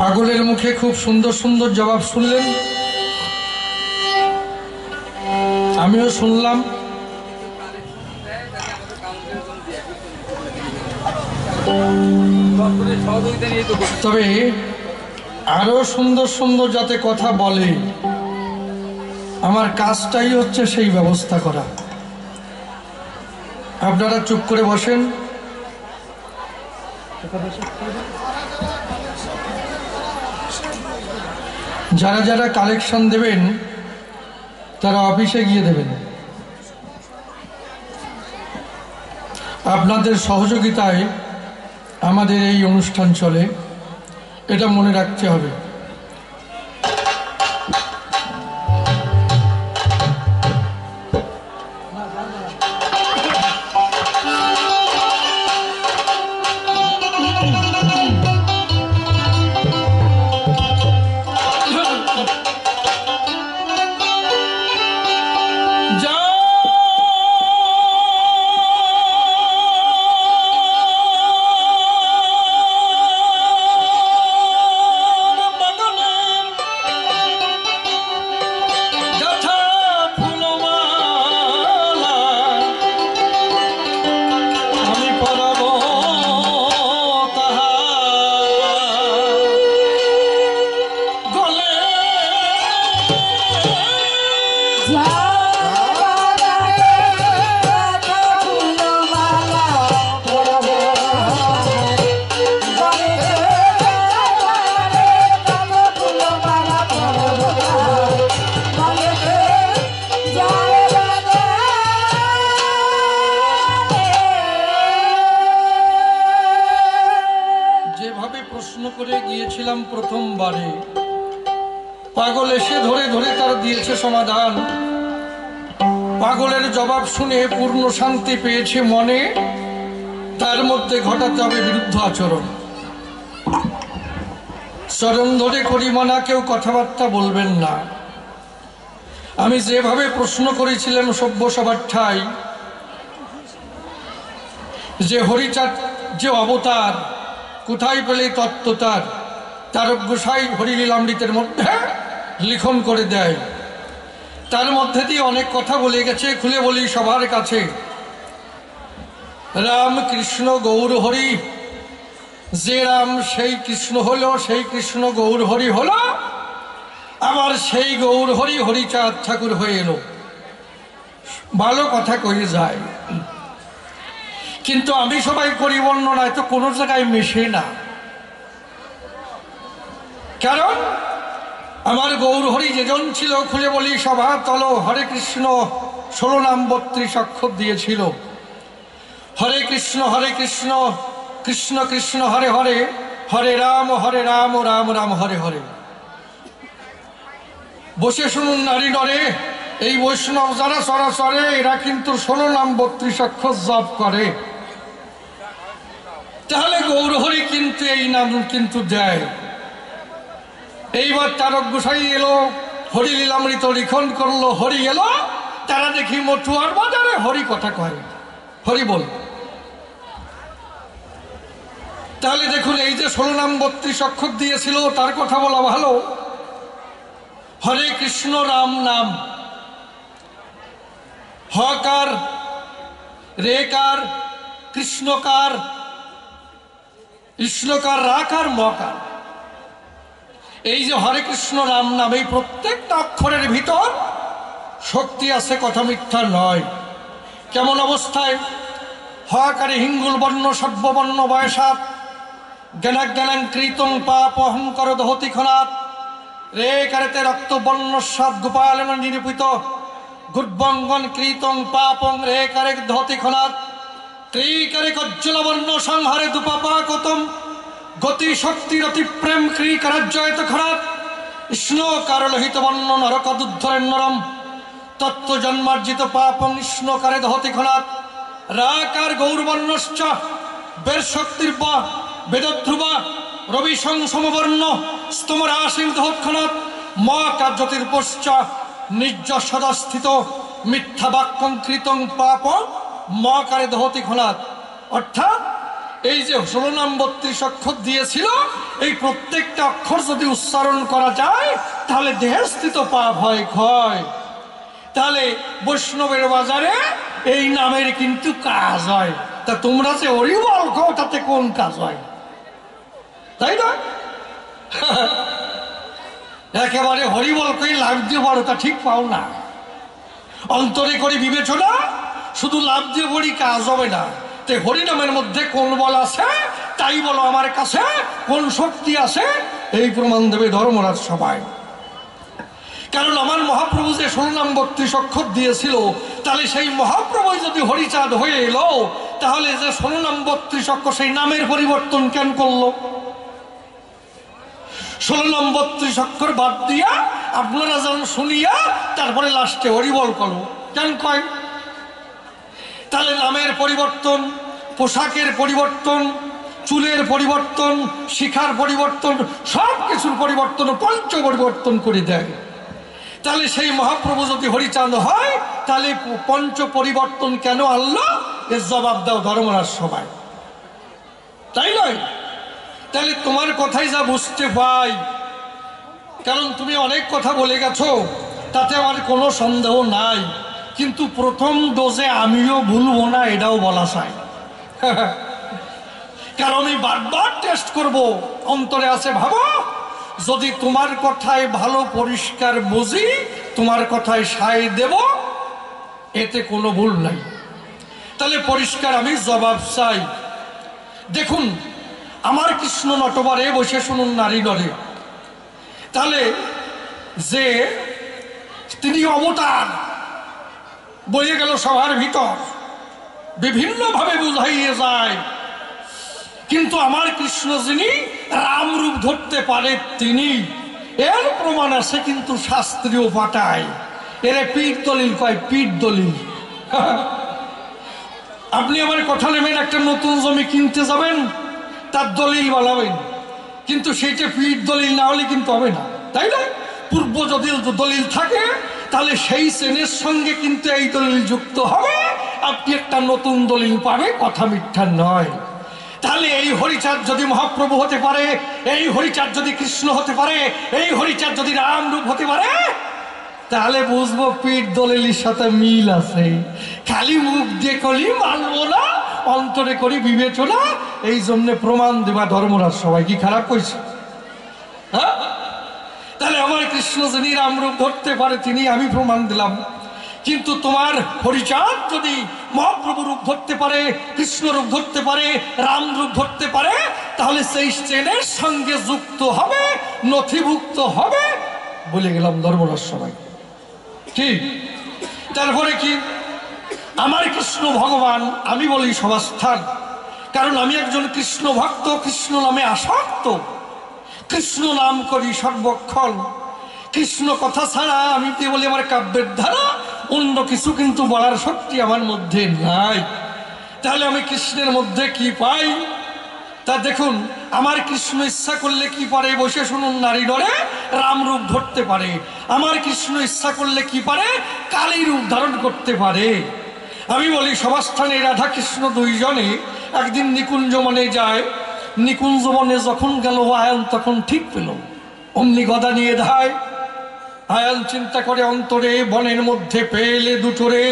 [SPEAKER 3] পাগলের মুখে খুব সুন্দর সুন্দর জবাব শুনলেন, আমিও শুনলাম। তবে আরো সুন্দর সুন্দর যাতে কথা বলে, আমার কাজটাই হচ্ছে সেই ব্যবস্থা করা। আপনারা চুপ করে বসেন। যারা যারা কালেকশন দেবেন তারা অফিসে গিয়ে দেবেন। আপনাদের সহযোগিতায় আমাদের এই অনুষ্ঠান চলে, এটা মনে রাখতে হবে। প্রথমবারে পাগল এসে ধরে ধরে তার দিয়েছে সমাধান। পাগলের জবাব শুনে পূর্ণ শান্তি পেয়েছে মনে, তার মধ্যে ঘটাতে হবে বিরুদ্ধ আচরণ। চরণ ধরে করি মানা, কেউ কথাবার্তা বলবেন না। আমি যেভাবে প্রশ্ন করেছিলাম সভ্য সবার ঠাই, যে হরিচাঁদ যে অবতার কোথায় পেলে তত্ত্ব তার গোসাই হরিলীলামৃতের মধ্যে লিখন করে দেয়। তার মধ্যে দিয়ে অনেক কথা বলে গেছে, খুলে বলি সবার কাছে। রাম কৃষ্ণ গৌর হরি, যে রাম সেই কৃষ্ণ হলো, সেই কৃষ্ণ গৌর হরি হলো, আবার সেই গৌর হরি হরিচাঁদ ঠাকুর হয়ে এলো। ভালো কথা কয়ে যায়, কিন্তু আমি সবাই করি বর্ণনায় তো কোনো জায়গায় মেশে না। কারণ আমার গৌর হরি যেজন ছিল, খুলে বলি সভা তল, হরে কৃষ্ণ 16 নাম 32 অক্ষর দিয়েছিল। হরে কৃষ্ণ কৃষ্ণ কৃষ্ণ হরে হরে, হরে রাম রাম রাম হরে হরে। বসে শুনুন নারী নরে, এই বৈষ্ণব যারা চরাচরে এরা কিন্তু 16 নাম 32 অক্ষর জপ করে। তাহলে গৌর হরি কিন্তু এই নাম কিন্তু দেয়। এইবার তারক গোসাই এলো, হরিলীলামৃত লিখন করলো, হরি এলো। তারা দেখি মঠুয়ার বাজারে হরি কথা কয়, হরি বল। তাহলে দেখুন, এই যে 16 নাম 32 অক্ষর দিয়েছিল তার কথা বলা ভালো। হরে কৃষ্ণ রাম নাম, হকার রেকার কৃষ্ণকার কৃষ্ণকার রাকার মকার। এই যে হরে কৃষ্ণ রাম নাম, এই প্রত্যেকটা অক্ষরের ভিতর শক্তি আছে, কথা মিথ্যা নয়। কেমন অবস্থায়? হকারে হিঙ্গুল বর্ণ সর্ববর্ণ বয়সাত, জ্ঞানাজ্ঞানাং কৃতং পাপ অহংকার দহতি খনাত, রে কারেতে রক্ত বর্ণ সাত গোপালন নিরূপিত, গুর্বঙ্গন কৃতং পাপং রে কারে দহতি খনাত, ক্রিকারে কজ্জল বর্ণ সংহারে দুপাপা কতম, গতি শক্তির অতি প্রেম ক্রিকারাজ্যয়ত খরাত, কৃষ্ণকার লোহিত বর্ণ নরকদুদ্ধরের নরম, তত্ত্ব জন্মার্জিত পাপং কৃষ্ণকারে দহতি খনাত, রাকার গৌরবর্ণশ্চ বের শক্তির বা বেদধ্রুবা রবি সমবর্ণ স্তমরাশিং দহৎখনাত, মকার জ্যোতির্পশ্চ নিজ সদাস্থিত মিথ্যা বাক্যং কৃতং পাপ মকারে দহতি খনাত। অর্থাৎ এই যে 16 নাম 32 অক্ষর দিয়েছিল, এই প্রত্যেকটা অক্ষর যদি উচ্চারণ করা যায় তাহলে দেহস্থিত পাপ হয় ক্ষয়। তাহলে বৈষ্ণবের বাজারে এই নামের কিন্তু কাজ হয়। তা তোমরা যে হরিবল খাও তাতে কোন কাজ হয়? তাই না? একেবারে হরিবল কই লাভ দিয়ে বড় তা ঠিক পাও না। অন্তরে করে বিবেচনা, শুধু লাভ দিয়ে বড়ি কাজ হবে না। তে হরিনামের মধ্যে কোন বল আছে তাই বলো আমার কাছে, কোন শক্তি আছে এই প্রমাণ দেবে ধর্মরাজ সবাই। কারণ আমার মহাপ্রভু যে 16 নাম 32 অক্ষর দিয়েছিল, তাহলে সেই মহাপ্রভু যদি হরিচাঁদ হয়ে এলো, তাহলে যে 16 নাম 32 অক্ষর সেই নামের পরিবর্তন কেন করলো? 16 নাম 32 অক্ষর বাদ দিয়া আপনারা যেন শুনিয়া তারপরে লাস্টে হরিবল করো কেন কয়? তাহলে নামের পরিবর্তন, পোশাকের পরিবর্তন, চুলের পরিবর্তন, শিখার পরিবর্তন, সব কিছুর পরিবর্তন, পঞ্চ পরিবর্তন করে দেয়। তাহলে সেই মহাপ্রভু যদি হরিচাঁদ হয়, তাহলে পঞ্চ পরিবর্তন কেন আনলো? এর জবাব দাও ধর্মরাজ সবাই, তাই নয়? তাহলে তোমার কথাই যা বুঝতে পাই, কারণ তুমি অনেক কথা বলে গেছো, তাতে আমার কোনো সন্দেহ নাই। কিন্তু প্রথম ডোজে আমিও ভুলবো না এটাও বলা চাই। কারণ আমি বারবার টেস্ট করব, অন্তরে আছে ভাবো, যদি তোমার কথায় ভালো পরিষ্কার বুঝি, তোমার কথায় সায় দেব, এতে কোনো ভুল নাই। তাহলে পরিষ্কার আমি জবাব চাই। দেখুন, আমার কৃষ্ণ নটবরে বসে শুনুন নারী নরে। তাহলে যে তিনি অবতার বয়ে গেল সবার ভিতর, বিভিন্নভাবে বুঝাইয়ে যায়, কিন্তু আমার কৃষ্ণ যিনি রাম রূপ ধরতে পারে তিনি, এর প্রমাণ আছে কিন্তু শাস্ত্রীয় পাঠায়। এর পীঠ দলিল কয়, পীঠ দলিল। আপনি আমার কথা নেবেন, একটা নতুন জমি কিনতে যাবেন, তার দলিল বানাবেন, কিন্তু সেইটা পীঠ দলিল না হলে কিন্তু হবে না, তাই না? পূর্ব যদি দলিল থাকে তাহলে সেই শ্রেণীর সঙ্গে কিন্তু এই দলিল যুক্ত হবে, আপনি একটা নতুন দলিল পাবে, কথা মিথ্যা নয়। তাহলে এই হরিচাঁদ যদি মহাপ্রভু হতে পারে, এই হরিচাঁদ যদি কৃষ্ণ হতে পারে, এই হরিচাঁদ যদি রাম রূপ হতে পারে, তাহলে বুঝবো পীঠ দলিলের সাথে মিল আছে। খালি মুখ দিয়ে করি মানবো না, অন্তরে করি বিবেচনা। এই জন্য প্রমাণ দেবা ধর্মরাজ সবাই। কি খারাপ কইছে? হ্যাঁ, তাহলে আমার কৃষ্ণ যিনি রাম রূপ ধরতে পারে তিনি, আমি প্রমাণ দিলাম। কিন্তু তোমার হরিচাঁদ যদি মহাপ্রভু রূপ ধরতে পারে, কৃষ্ণ রূপ ধরতে পারে, রাম রূপ ধরতে পারে, তাহলে সেই চেনের সঙ্গে যুক্ত হবে, নথিভুক্ত হবে। বলে গেলাম ধর্মরাজ সবাই। ঠিক তারপরে কি? আমার কৃষ্ণ ভগবান, আমি বলি সভাস্থান, কারণ আমি একজন কৃষ্ণ ভক্ত, কৃষ্ণ নামে আসক্ত, কৃষ্ণ নাম করি সর্বক্ষণ। কৃষ্ণ কথা ছাড়া আমি কি বলি আমার কাব্যের ধারা, অন্য কিছু কিন্তু বলার শক্তি আমার মধ্যে নাই। তাহলে আমি কৃষ্ণের মধ্যে কি পাই? তা দেখুন, আমার কৃষ্ণ ইচ্ছা করলে কি পারে? বসে শুনুন নারী নরে, রাম রূপ ধরতে পারে। আমার কৃষ্ণ ইচ্ছা করলে কি পারে? কালী রূপ ধারণ করতে পারে। আমি বলি সভাস্থানে রাধা কৃষ্ণ দুইজনে একদিন নিকুঞ্জ বনে যায়। নিকুঞ্জ বনে যখন গেল আয়ন তখন ঠিক পেল, অমনি গদা নিয়ে ধায়। আয়ন চিন্তা করে অন্তরে, বনের মধ্যে পেলে দুটোরে,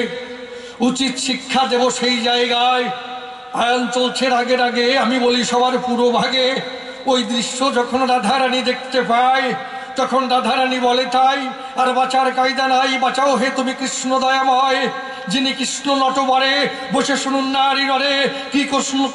[SPEAKER 3] উচিত শিক্ষা দেব সেই জায়গায়। আয়ন চলছে রাগে রাগে, আমি বলি সবার পুরো ভাগে। ওই দৃশ্য যখন রাধারানী দেখতে পায়, তখন রাধারানী বলে তাই আর বাঁচার কায়দা নাই, বাঁচাও হে তুমি কৃষ্ণ দয়াময়। যিনি কৃষ্ণ নটবরে বসে শুনুন নারী নরে,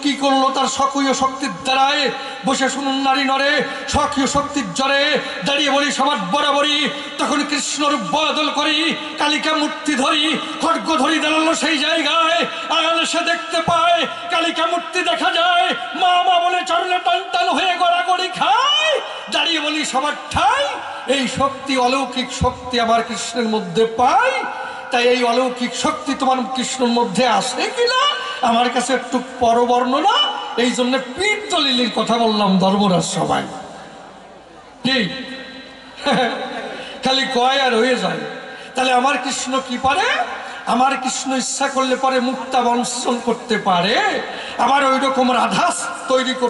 [SPEAKER 3] কি করলো তার স্বকীয় শক্তির দ্বারায়। বসে শুনুন নারী নরে, স্বকীয় শক্তির জ্বরে দাঁড়িয়ে বলি সবার বরাবরই। তখন কৃষ্ণ রূপ বদল করি, কালিকা মূর্তি ধরি, খড়গ ধরি দাঁড়ালো সেই জায়গায়। আয়ন সে দেখতে পায়, কালিকা মূর্তি দেখা যায়, মা মা বলে চরণে টান টান হয়ে গড়াগড়ি খায়। দাঁড়িয়ে বলি সবার ঠাই, এই শক্তি অলৌকিক শক্তি আমার কৃষ্ণের মধ্যে পাই। তাই এই অলৌকিক শক্তি তোমার কৃষ্ণের মধ্যে আসে কিনা আমার কাছে একটু পরবর্ণনা। এই জন্য পীঠ দলিলের কথা বললাম ধর্মরাজ সবাই। কি খালি কয় আর হয়ে যায়? তাহলে আমার কৃষ্ণ কি পারে? আমার কৃষ্ণ ইচ্ছা করলে পারে মুক্তা বংশন করতে পারে, আবার ওই রকম রাধা তৈরি